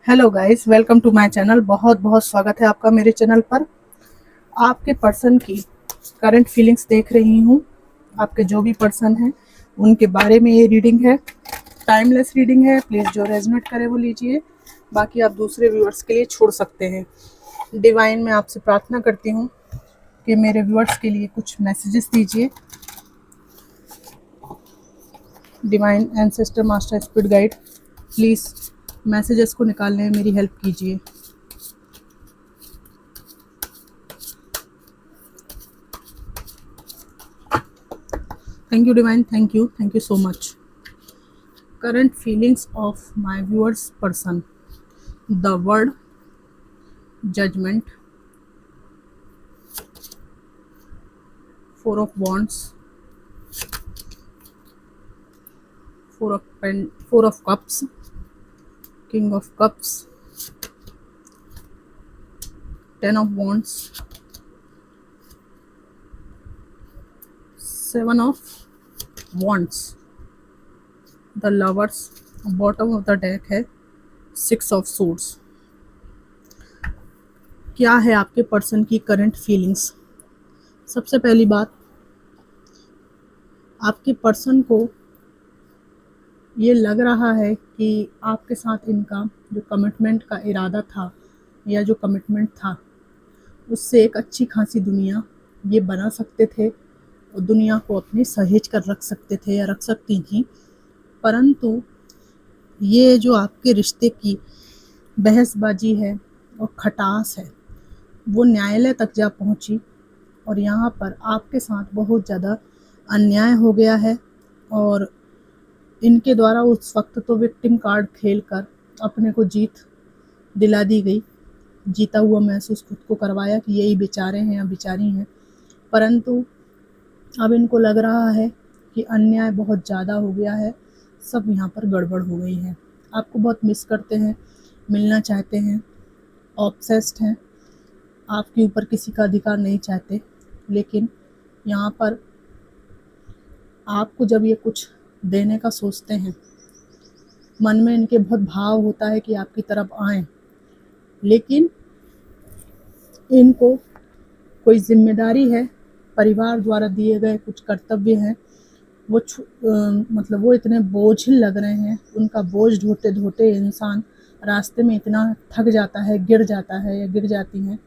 Hello guys, welcome to my channel. बहुत बहुत स्वागत है आपका मेरे चैनल पर। आपके पर्सन की करंट फीलिंग्स देख रही हूँ। आपके जो भी पर्सन हैं उनके बारे में ये रीडिंग है। टाइमलेस रीडिंग है, प्लीज़ जो रेजोनेट करे वो लीजिए, बाकी आप दूसरे व्यूअर्स के लिए छोड़ सकते हैं। डिवाइन, मैं आपसे प्रार्थना करती हूँ कि मेरे व्यूअर्स के लिए कुछ मैसेजेस दीजिए। Divine ancestor master spirit guide, please messages को निकालने में मेरी हेल्प कीजिए। Thank you, Divine. Thank you. Thank you so much. Current feelings of my viewers person. The word judgment, four of wands, four of cups, king of cups, 10 of wands, 7 of wands. The lovers, bottom of the deck है 6 of swords. क्या है आपके person की current feelings? सबसे पहली बात, आपके person को ये लग रहा है कि आपके साथ इनका जो कमिटमेंट का इरादा था या जो कमिटमेंट था उससे एक अच्छी खासी दुनिया ये बना सकते थे और दुनिया को अपनी सहेज कर रख सकते थे या रख सकती थी। परंतु ये जो आपके रिश्ते की बहसबाजी है और खटास है वो न्यायालय तक जा पहुंची और यहाँ पर आपके साथ बहुत ज़्यादा अन्याय हो गया है और इनके द्वारा उस वक्त तो विक्टिम कार्ड खेलकर अपने को जीत दिला दी गई, जीता हुआ महसूस खुद को करवाया कि यही बेचारे हैं या बेचारी हैं। परंतु अब इनको लग रहा है कि अन्याय बहुत ज़्यादा हो गया है, सब यहाँ पर गड़बड़ हो गई है। आपको बहुत मिस करते हैं, मिलना चाहते हैं, ऑब्सेस्ड हैं, आपके ऊपर किसी का अधिकार नहीं चाहते। लेकिन यहाँ पर आपको जब ये कुछ देने का सोचते हैं, मन में इनके बहुत भाव होता है कि आपकी तरफ आएं, लेकिन इनको कोई जिम्मेदारी है, परिवार द्वारा दिए गए कुछ कर्तव्य हैं, वो मतलब वो इतने बोझिल लग रहे हैं। उनका बोझ ढोते ढोते इंसान रास्ते में इतना थक जाता है, गिर जाता है या गिर जाती हैं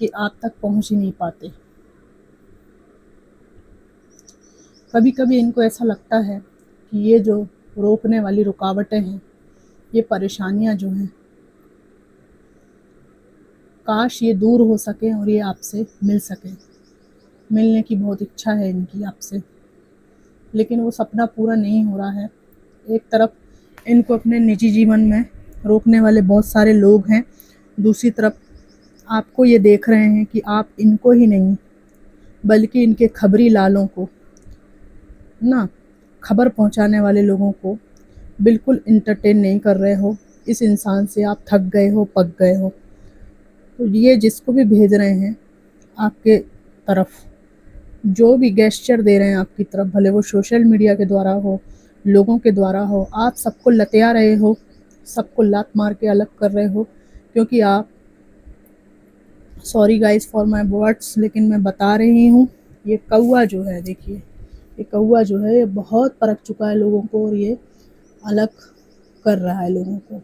कि आप तक पहुंच ही नहीं पाते। कभी कभी इनको ऐसा लगता है कि ये जो रोकने वाली रुकावटें हैं, ये परेशानियां जो हैं, काश ये दूर हो सके और ये आपसे मिल सके। मिलने की बहुत इच्छा है इनकी आपसे, लेकिन वो सपना पूरा नहीं हो रहा है। एक तरफ इनको अपने निजी जीवन में रोकने वाले बहुत सारे लोग हैं, दूसरी तरफ आपको ये देख रहे हैं कि आप इनको ही नहीं बल्कि इनके खबरी लालों को ना, खबर पहुंचाने वाले लोगों को बिल्कुल इंटरटेन नहीं कर रहे हो। इस इंसान से आप थक गए हो, पक गए हो। तो ये जिसको भी भेज रहे हैं आपके तरफ, जो भी गेस्चर दे रहे हैं आपकी तरफ, भले वो सोशल मीडिया के द्वारा हो, लोगों के द्वारा हो, आप सबको लतिया रहे हो, सबको लात मार के अलग कर रहे हो। क्योंकि आप, sorry guys for my words, लेकिन मैं बता रही हूँ, ये कौवा जो है, देखिए ये कौवा जो है ये बहुत परख चुका है लोगों को और ये अलग कर रहा है लोगों को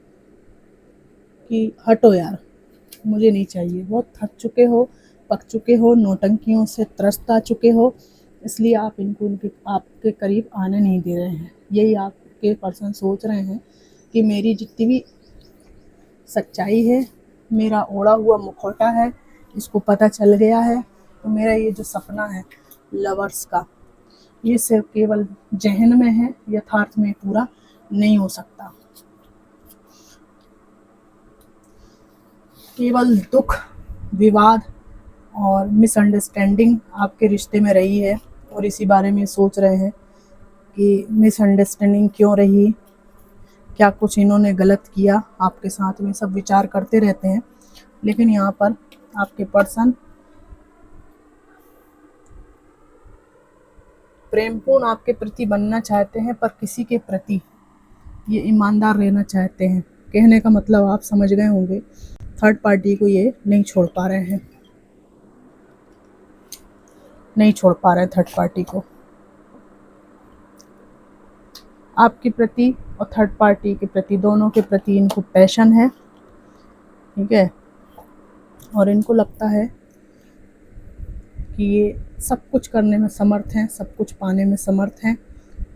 कि हटो यार, मुझे नहीं चाहिए। बहुत थक चुके हो, पक चुके हो, नौटंकियों से त्रस्त आ चुके हो, इसलिए आप इनको उनके आपके करीब आने नहीं दे रहे हैं। यही आपके पर्सन सोच रहे हैं कि मेरी जितनी भी सच्चाई है, मेरा ओढ़ा हुआ मुखौटा है, इसको पता चल गया है, तो मेरा ये जो सपना है लवर्स का, ये सिर्फ केवल जहन में है, यथार्थ में पूरा नहीं हो सकता। केवल दुख, विवाद और मिसअंडरस्टैंडिंग आपके रिश्ते में रही है और इसी बारे में सोच रहे हैं कि मिसअंडरस्टैंडिंग क्यों रही, क्या कुछ इन्होंने गलत किया आपके साथ में, सब विचार करते रहते हैं। लेकिन यहाँ पर आपके पर्सन प्रेमपूर्ण आपके प्रति बनना चाहते हैं, पर किसी के प्रति ये ईमानदार रहना चाहते हैं। कहने का मतलब आप समझ गए होंगे। थर्ड पार्टी को ये नहीं छोड़ पा रहे हैं, नहीं छोड़ पा रहे हैं थर्ड पार्टी को। आपके प्रति और थर्ड पार्टी के प्रति, दोनों के प्रति इनको पैशन है, ठीक है। और इनको लगता है कि ये सब कुछ करने में समर्थ हैं, सब कुछ पाने में समर्थ हैं,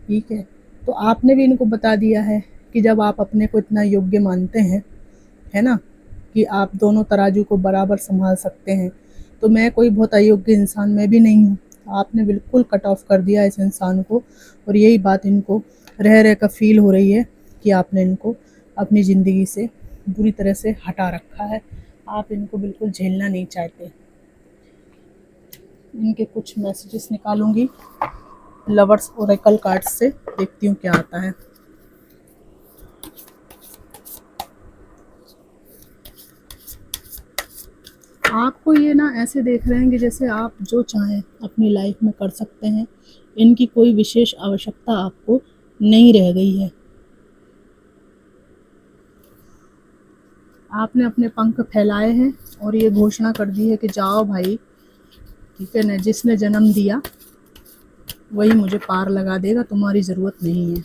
ठीक है। तो आपने भी इनको बता दिया है कि जब आप अपने को इतना योग्य मानते हैं, है ना, कि आप दोनों तराजू को बराबर संभाल सकते हैं, तो मैं कोई बहुत अयोग्य इंसान मैं भी नहीं हूँ। आपने बिल्कुल कट ऑफ कर दिया इस इंसान को, और यही बात इनको रह रह कर फील हो रही है कि आपने इनको अपनी ज़िंदगी से बुरी तरह से हटा रखा है। आप इनको बिल्कुल झेलना नहीं चाहते। इनके कुछ मैसेजेस निकालूंगी लवर्स ओरेकल कार्ड से, देखती हूँ क्या आता है। आपको ये ना ऐसे देख रहे हैं कि जैसे आप जो चाहें अपनी लाइफ में कर सकते हैं। इनकी कोई विशेष आवश्यकता आपको नहीं रह गई है। आपने अपने पंख फैलाए हैं और ये घोषणा कर दी है कि जाओ भाई, ठीक है ना, जिसने जन्म दिया वही मुझे पार लगा देगा, तुम्हारी ज़रूरत नहीं है।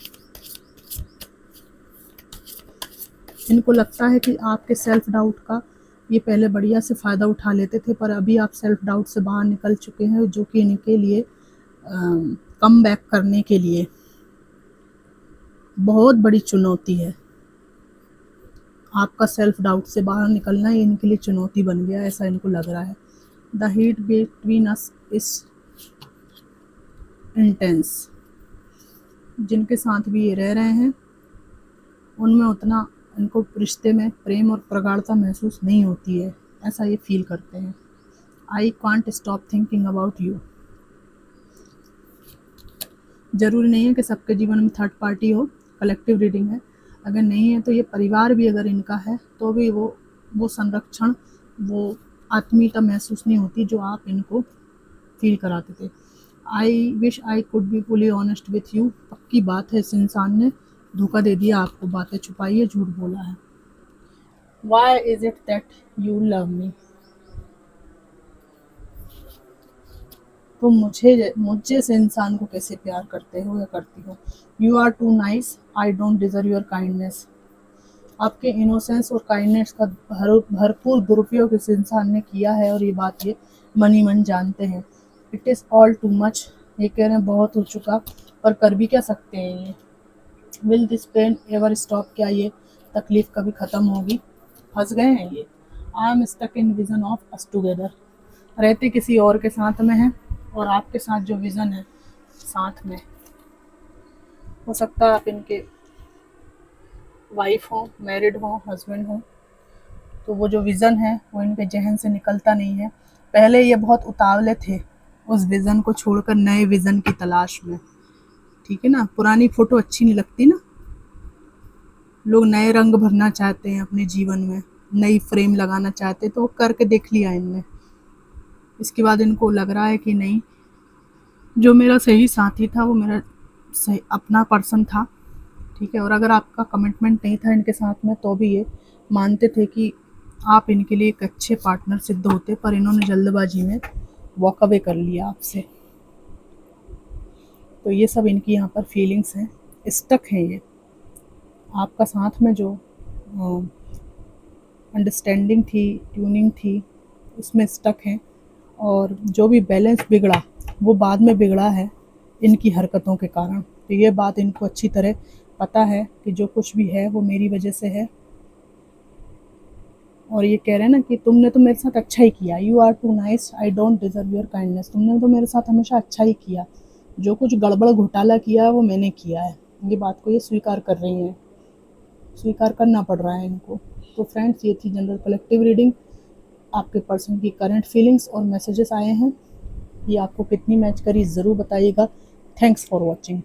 इनको लगता है कि आपके सेल्फ डाउट का ये पहले बढ़िया से फ़ायदा उठा लेते थे, पर अभी आप सेल्फ डाउट से बाहर निकल चुके हैं, जो कि इनके लिए कम बैक करने के लिए बहुत बड़ी चुनौती है। आपका सेल्फ डाउट से बाहर निकलना ही इनके लिए चुनौती बन गया, ऐसा इनको लग रहा है। The heat between us is intense. जिनके साथ भी ये रह रहे हैं उनमें उतना इनको रिश्ते में प्रेम और प्रगाढ़ता महसूस नहीं होती है, ऐसा ये फील करते हैं। I can't stop thinking about you. ज़रूरी नहीं है कि सबके जीवन में थर्ड पार्टी हो, कलेक्टिव रीडिंग है। अगर नहीं है तो ये परिवार भी अगर इनका है तो भी वो संरक्षण, वो आत्मीयता महसूस नहीं होती जो आप इनको फील कराते थे। I wish I could be fully honest with you. पक्की बात है, इस इंसान ने धोखा दे दिया आपको, बातें छुपाई है, झूठ बोला है। Why is it that you love me. तो मुझे से इंसान को कैसे प्यार करते हो या करती हो। You are too nice, I don't deserve your kindness. आपके इनोसेंस और काइंडनेस का भरपूर दुरुपयोग इस इंसान ने किया है, और ये बात ये मन ही मन जानते हैं। It is all too much. ये कह रहे हैं बहुत हो चुका, पर कर भी क्या सकते हैं ये। Will this pain ever stop. क्या ये तकलीफ कभी ख़त्म होगी। फंस गए हैं ये। I am stuck in vision of us together. रहते किसी और के साथ में हैं, और आपके साथ जो विज़न है साथ में, हो सकता है आप इनके वाइफ हो, मैरिड हो, हस्बैंड हो, तो वो जो विज़न है वो इनके जहन से निकलता नहीं है। पहले ये बहुत उतावले थे उस विज़न को छोड़कर नए विज़न की तलाश में, ठीक है ना। पुरानी फ़ोटो अच्छी नहीं लगती ना, लोग नए रंग भरना चाहते हैं अपने जीवन में, नई फ्रेम लगाना चाहते हैं, तो वो करके देख लिया इनने। इसके बाद इनको लग रहा है कि नहीं, जो मेरा सही साथी था वो मेरा सही अपना पर्सन था, ठीक है। और अगर आपका कमिटमेंट नहीं था इनके साथ में तो भी ये मानते थे कि आप इनके लिए एक अच्छे पार्टनर सिद्ध होते, पर इन्होंने जल्दबाजी में वॉक अवे कर लिया आपसे। तो ये सब इनकी यहाँ पर फीलिंग्स हैं, स्टक हैं ये। आपका साथ में जो अंडरस्टैंडिंग थी, ट्यूनिंग थी, उसमें स्टक हैं। और जो भी बैलेंस बिगड़ा वो बाद में बिगड़ा है इनकी हरकतों के कारण। तो ये बात इनको अच्छी तरह पता है कि जो कुछ भी है वो मेरी वजह से है। और ये कह रहे हैं ना कि तुमने तो मेरे साथ अच्छा ही किया। You are too nice, I don't deserve your kindness. तुमने तो मेरे साथ हमेशा अच्छा ही किया, जो कुछ गड़बड़ घोटाला किया है वो मैंने किया है। ये बात को ये स्वीकार कर रही हैं, स्वीकार करना पड़ रहा है इनको। तो फ्रेंड्स, ये थी जनरल कलेक्टिव रीडिंग। आपके पर्सन की करंट फीलिंग्स और मैसेजेस आए हैं, ये आपको कितनी मैच करी ज़रूर बताइएगा। Thanks for watching.